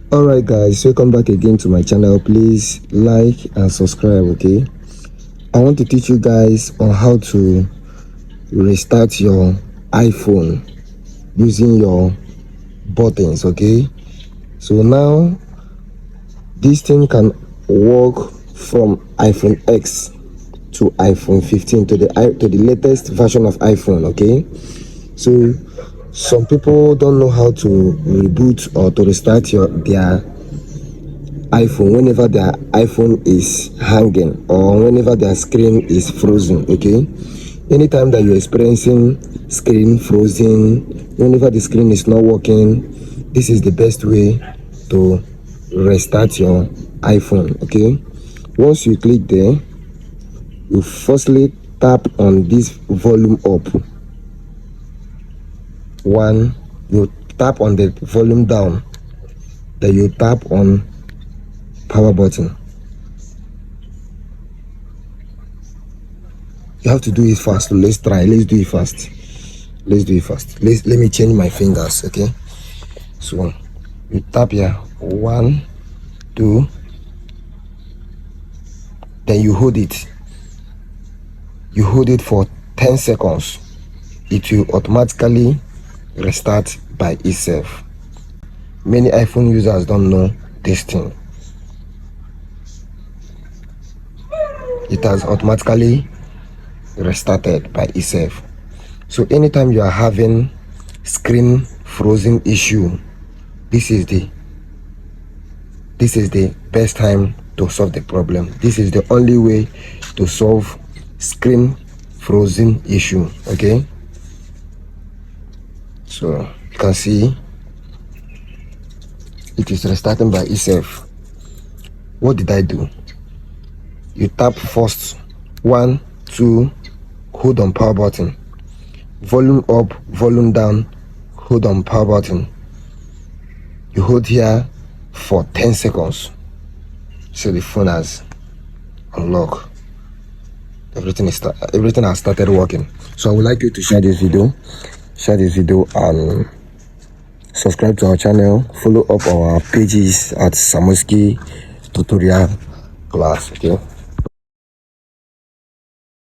Alright guys, welcome back again to my channel. Please like and subscribe. Okay, I want to teach you guys on how to restart your iPhone using your buttons. Okay, so now this thing can work from iPhone X to iPhone 15 to the latest version of iPhone. Okay, so some people don't know how to reboot or to restart their iPhone whenever their iPhone is hanging or whenever their screen is frozen. Okay, anytime that you're experiencing screen frozen, whenever the screen is not working, this is the best way to restart your iPhone. Okay, once you click there, you firstly tap on this volume up one, you tap on the volume down, then you tap on power button. You have to do it fast. Let's do it fast. Let me change my fingers. Okay, so you tap here, 1 2, then you hold it for 10 seconds. It will automatically restart by itself. Many iPhone users don't know this thing. It has automatically restarted by itself. So anytime you are having screen frozen issue, this is the best time to solve the problem. This is the only way to solve screen frozen issue. Okay, so you can see it is restarting by itself. What did I do? You tap first 1 2, hold on power button, volume up, volume down, hold on power button. You hold here for 10 seconds. So the phone has unlocked. Everything has started working. So I would like you to share this video and subscribe to our channel. Follow up our pages at Samoski Tutorial Class. Okay.